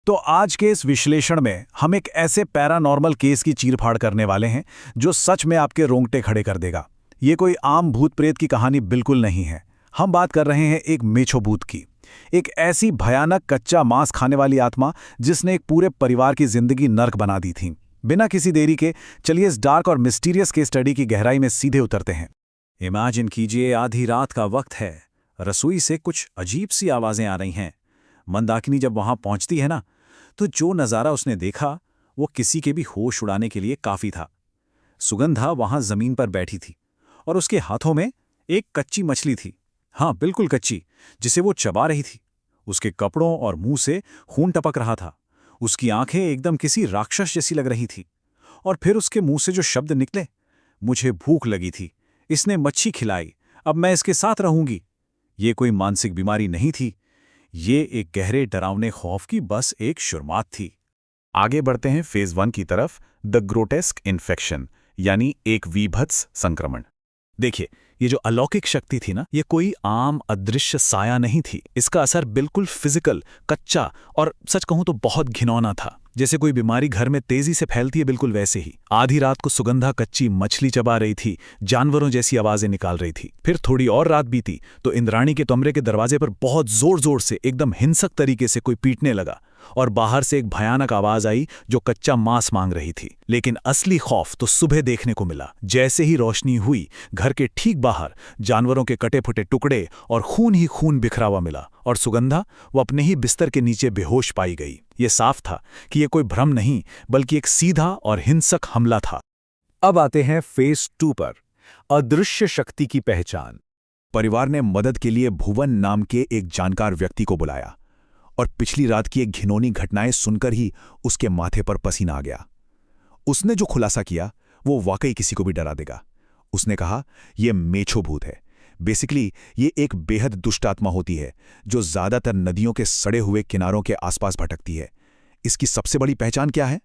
तो आज के इस विश्लेषण में हम एक ऐसे पैरानॉर्मल केस की चीरफाड़ करने वाले हैं जो सच में आपके रोंगटे खड़े कर देगा। ये कोई आम भूत प्रेत की कहानी बिल्कुल नहीं है। हम बात कर रहे हैं एक मेछो भूत की, एक ऐसी भयानक कच्चा मांस खाने वाली आत्मा जिसने एक पूरे परिवार की जिंदगी नर्क बना दी थी। बिना किसी देरी के चलिए इस डार्क और मिस्टीरियस केस स्टडी की गहराई में सीधे उतरते हैं। इमेजिन कीजिए, आधी रात का वक्त है, रसोई से कुछ अजीब सी आवाजें आ रही हैं। मंदाकिनी जब वहां पहुंचती है ना, तो जो नज़ारा उसने देखा वो किसी के भी होश उड़ाने के लिए काफी था। सुगंधा वहां जमीन पर बैठी थी और उसके हाथों में एक कच्ची मछली थी। हाँ, बिल्कुल कच्ची, जिसे वो चबा रही थी। उसके कपड़ों और मुंह से खून टपक रहा था। उसकी आंखें एकदम किसी राक्षस जैसी लग रही थी। और फिर उसके मुंह से जो शब्द निकले, मुझे भूख लगी थी, इसने मच्छी खिलाई, अब मैं इसके साथ रहूंगी। ये कोई मानसिक बीमारी नहीं थी, ये एक गहरे डरावने खौफ की बस एक शुरुआत थी। आगे बढ़ते हैं फेज 1 की तरफ, द ग्रोटेस्क इन्फेक्शन, यानी एक वीभत्स संक्रमण। देखिए, ये जो अलौकिक शक्ति थी ना, ये कोई आम अदृश्य साया नहीं थी। इसका असर बिल्कुल फिजिकल, कच्चा और सच कहूं तो बहुत घिनौना था। जैसे कोई बीमारी घर में तेजी से फैलती है, बिल्कुल वैसे ही। आधी रात को सुगंधा कच्ची मछली चबा रही थी, जानवरों जैसी आवाजें निकाल रही थी। फिर थोड़ी और रात बीती तो इंद्राणी के कमरे के दरवाजे पर बहुत जोर जोर से, एकदम हिंसक तरीके से कोई पीटने लगा और बाहर से एक भयानक आवाज आई जो कच्चा मांस मांग रही थी। लेकिन असली खौफ तो सुबह देखने को मिला। जैसे ही रोशनी हुई, घर के ठीक बाहर जानवरों के कटे फुटे टुकड़े और खून ही खून बिखरा हुआ मिला, और सुगंधा वो अपने ही बिस्तर के नीचे बेहोश पाई गई। ये साफ था कि ये कोई भ्रम नहीं, बल्कि एक सीधा और हिंसक हमला था। अब आते हैं फेज 2 पर, अदृश्य शक्ति की पहचान। परिवार ने मदद के लिए भुवन नाम के एक जानकार व्यक्ति को बुलाया, और पिछली रात की एक घिनौनी घटनाएं सुनकर ही उसके माथे पर पसीना आ गया। उसने जो खुलासा किया वो वाकई किसी को भी डरा देगा। उसने कहा, यह मेछो भूत है। बेसिकली ये एक बेहद दुष्ट आत्मा होती है जो ज्यादातर नदियों के सड़े हुए किनारों के आसपास भटकती है। इसकी सबसे बड़ी पहचान क्या है?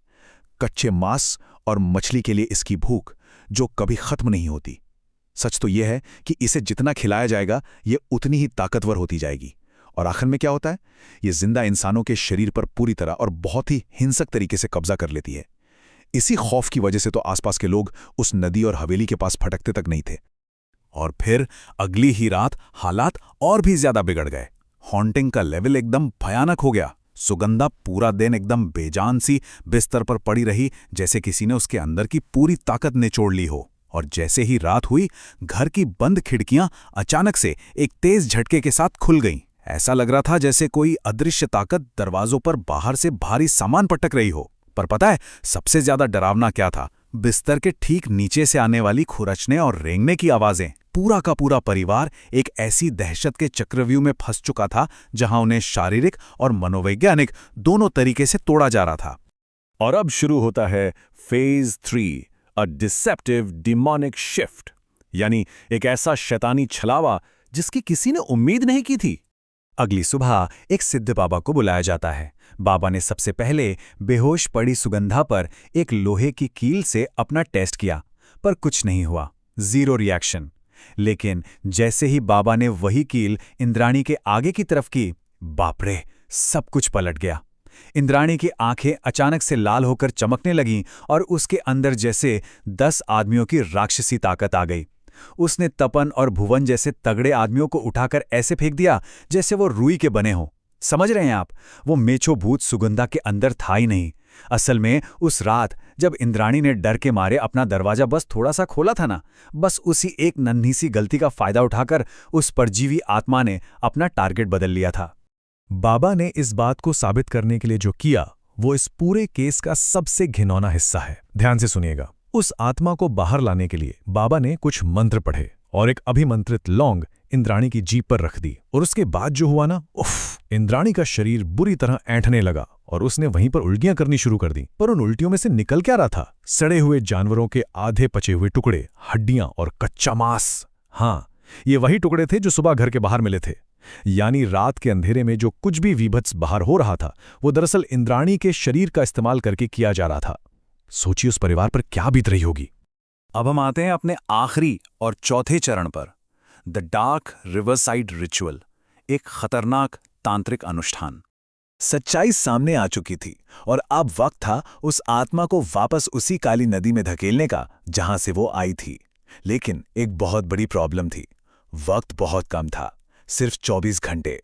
कच्चे मांस और मछली के लिए इसकी भूख, जो कभी खत्म नहीं होती। सच तो यह है कि इसे जितना खिलाया जाएगा ये उतनी ही ताकतवर होती जाएगी। और आखिर में क्या होता है? ये जिंदा इंसानों के शरीर पर पूरी तरह और बहुत ही हिंसक तरीके से कब्जा कर लेती है। इसी खौफ की वजह से तो आसपास के लोग उस नदी और हवेली के पास फटकते तक नहीं थे। और फिर अगली ही रात हालात और भी ज्यादा बिगड़ गए। हॉन्टिंग का लेवल एकदम भयानक हो गया। सुगंधा पूरा दिन एकदम बेजान सी बिस्तर पर पड़ी रही, जैसे किसी ने उसके अंदर की पूरी ताकत निचोड़ ली हो। और जैसे ही रात हुई, घर की बंद खिड़कियां अचानक से एक तेज झटके के साथ खुल गईं। ऐसा लग रहा था जैसे कोई अदृश्य ताकत दरवाजों पर बाहर से भारी सामान पटक रही हो। पर पता है सबसे ज्यादा डरावना क्या था? बिस्तर के ठीक नीचे से आने वाली खुरचने और रेंगने की आवाजें। पूरा का पूरा परिवार एक ऐसी दहशत के चक्रव्यूह में फंस चुका था जहां उन्हें शारीरिक और मनोवैज्ञानिक दोनों तरीके से तोड़ा जा रहा था। और अब शुरू होता है फेज 3, अ डिसेप्टिव डिमोनिक शिफ्ट, यानी एक ऐसा शैतानी छलावा जिसकी किसी ने उम्मीद नहीं की थी। अगली सुबह एक सिद्ध बाबा को बुलाया जाता है। बाबा ने सबसे पहले बेहोश पड़ी सुगंधा पर एक लोहे की कील से अपना टेस्ट किया, पर कुछ नहीं हुआ, जीरो रिएक्शन। लेकिन जैसे ही बाबा ने वही कील इंद्राणी के आगे की तरफ की, बाप रे, सब कुछ पलट गया। इंद्राणी की आंखें अचानक से लाल होकर चमकने लगीं और उसके अंदर जैसे 10 आदमियों की राक्षसी ताकत आ गई। उसने तपन और भुवन जैसे तगड़े आदमियों को उठाकर ऐसे फेंक दिया जैसे वो रुई के बने हों। समझ रहे हैं आप? वो मेछो भूत सुगंधा के अंदर था ही नहीं। असल में उस रात जब इंद्राणी ने डर के मारे अपना दरवाजा बस थोड़ा सा खोला था ना, बस उसी एक नन्ही सी गलती का फायदा उठाकर उस परजीवी आत्मा ने अपना टारगेट बदल लिया था। बाबा ने इस बात को साबित करने के लिए जो किया वो इस पूरे केस का सबसे घिनौना हिस्सा है। ध्यान से सुनिएगा। उस आत्मा को बाहर लाने के लिए बाबा ने कुछ मंत्र पढ़े और एक अभिमंत्रित लौंग इंद्राणी की जीभ पर रख दी। और उसके बाद जो हुआ ना, उफ, इंद्राणी का शरीर बुरी तरह ऐंठने लगा और उसने वहीं पर उल्टियां करनी शुरू कर दी। पर उन उल्टियों में से निकल क्या रहा था? सड़े हुए जानवरों के आधे पचे हुए टुकड़े, हड्डियां और कच्चा मांस। हाँ, ये वही टुकड़े थे जो सुबह घर के बाहर मिले थे। यानी रात के अंधेरे में जो कुछ भी वीभत्स बाहर हो रहा था वो दरअसल इंद्राणी के शरीर का इस्तेमाल करके किया जा रहा था। सोचिए उस परिवार पर क्या बीत रही होगी। अब हम आते हैं अपने आखिरी और चौथे चरण पर, द डार्क रिवरसाइड रिचुअल, एक खतरनाक तांत्रिक अनुष्ठान। सच्चाई सामने आ चुकी थी और अब वक्त था उस आत्मा को वापस उसी काली नदी में धकेलने का जहां से वो आई थी। लेकिन एक बहुत बड़ी प्रॉब्लम थी। वक्त बहुत कम था, सिर्फ 24 घंटे।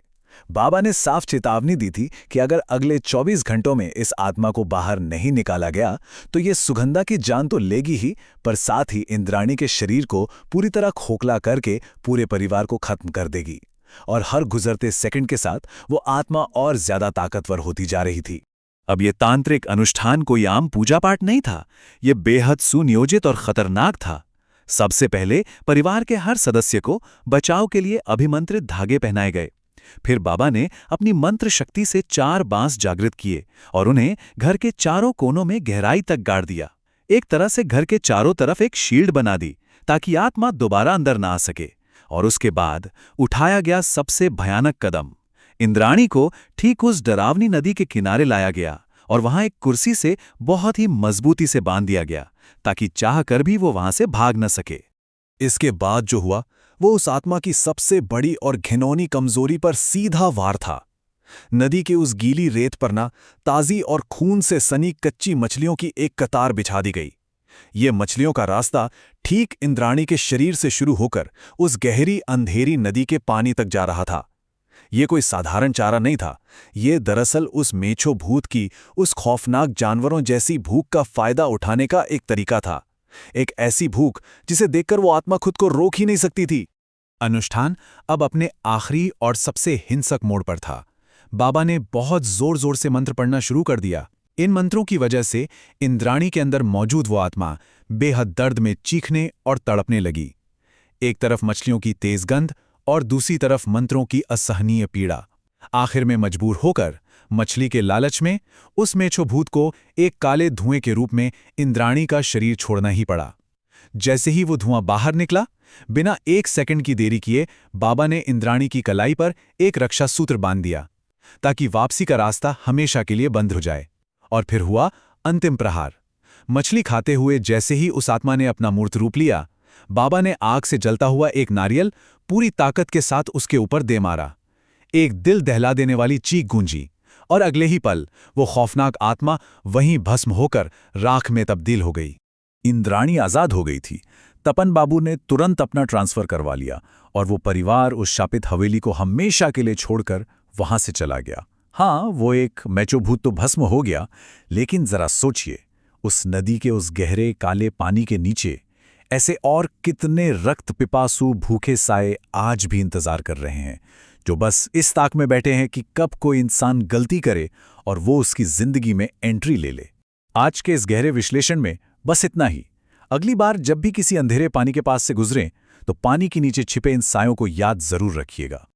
बाबा ने साफ चेतावनी दी थी कि अगर अगले 24 घंटों में इस आत्मा को बाहर नहीं निकाला गया तो ये सुगंधा की जान तो लेगी ही, पर साथ ही इंद्राणी के शरीर को पूरी तरह खोखला करके पूरे परिवार को खत्म कर देगी। और हर गुजरते सेकंड के साथ वो आत्मा और ज्यादा ताकतवर होती जा रही थी। अब ये तांत्रिक अनुष्ठान कोई आम पूजा पाठ नहीं था, ये बेहद सुनियोजित और खतरनाक था। सबसे पहले परिवार के हर सदस्य को बचाव के लिए अभिमंत्रित धागे पहनाए गए। फिर बाबा ने अपनी मंत्र शक्ति से 4 बांस जागृत किए और उन्हें घर के चारों कोनों में गहराई तक गाड़ दिया। एक तरह से घर के चारों तरफ एक शील्ड बना दी ताकि आत्मा दोबारा अंदर ना आ सके। और उसके बाद उठाया गया सबसे भयानक कदम। इंद्राणी को ठीक उस डरावनी नदी के किनारे लाया गया और वहां एक कुर्सी से बहुत ही मजबूती से बांध दिया गया ताकि चाह कर भी वो वहां से भाग न सके। इसके बाद जो हुआ वो उस आत्मा की सबसे बड़ी और घिनौनी कमजोरी पर सीधा वार था। नदी के उस गीली रेत पर ना ताजी और खून से सनी कच्ची मछलियों की एक कतार बिछा दी गई। ये मछलियों का रास्ता ठीक इंद्राणी के शरीर से शुरू होकर उस गहरी अंधेरी नदी के पानी तक जा रहा था। ये कोई साधारण चारा नहीं था, ये दरअसल उस मेछो भूत की उस खौफनाक जानवरों जैसी भूख का फायदा उठाने का एक तरीका था। एक ऐसी भूख जिसे देखकर वो आत्मा खुद को रोक ही नहीं सकती थी। अनुष्ठान अब अपने आखिरी और सबसे हिंसक मोड़ पर था। बाबा ने बहुत जोर जोर से मंत्र पढ़ना शुरू कर दिया। इन मंत्रों की वजह से इंद्राणी के अंदर मौजूद वो आत्मा बेहद दर्द में चीखने और तड़पने लगी। एक तरफ मछलियों की तेज गंध और दूसरी तरफ मंत्रों की असहनीय पीड़ा। आखिर में मजबूर होकर मछली के लालच में उस मेछो भूत को एक काले धुएं के रूप में इंद्राणी का शरीर छोड़ना ही पड़ा। जैसे ही वो धुआं बाहर निकला, बिना 1 सेकंड की देरी किए बाबा ने इंद्राणी की कलाई पर एक रक्षा सूत्र बांध दिया ताकि वापसी का रास्ता हमेशा के लिए बंद हो जाए। और फिर हुआ अंतिम प्रहार। मछली खाते हुए जैसे ही उस आत्मा ने अपना मूर्त रूप लिया, बाबा ने आग से जलता हुआ एक नारियल पूरी ताकत के साथ उसके ऊपर दे मारा। एक दिल दहला देने वाली चीख गूंजी और अगले ही पल वो खौफनाक आत्मा वहीं भस्म होकर राख में तब्दील हो गई। इंद्राणी आजाद हो गई थी। तपन बाबू ने तुरंत अपना ट्रांसफर करवा लिया और वो परिवार उस शापित हवेली को हमेशा के लिए छोड़कर वहां से चला गया। हाँ, वो एक मेछो भूत तो भस्म हो गया, लेकिन जरा सोचिए, उस नदी के उस गहरे काले पानी के नीचे ऐसे और कितने रक्त पिपासु भूखे साए आज भी इंतजार कर रहे हैं, जो बस इस ताक में बैठे हैं कि कब कोई इंसान गलती करे और वो उसकी जिंदगी में एंट्री ले ले। आज के इस गहरे विश्लेषण में बस इतना ही। अगली बार जब भी किसी अंधेरे पानी के पास से गुजरें तो पानी के नीचे छिपे इन सायों को याद जरूर रखिएगा।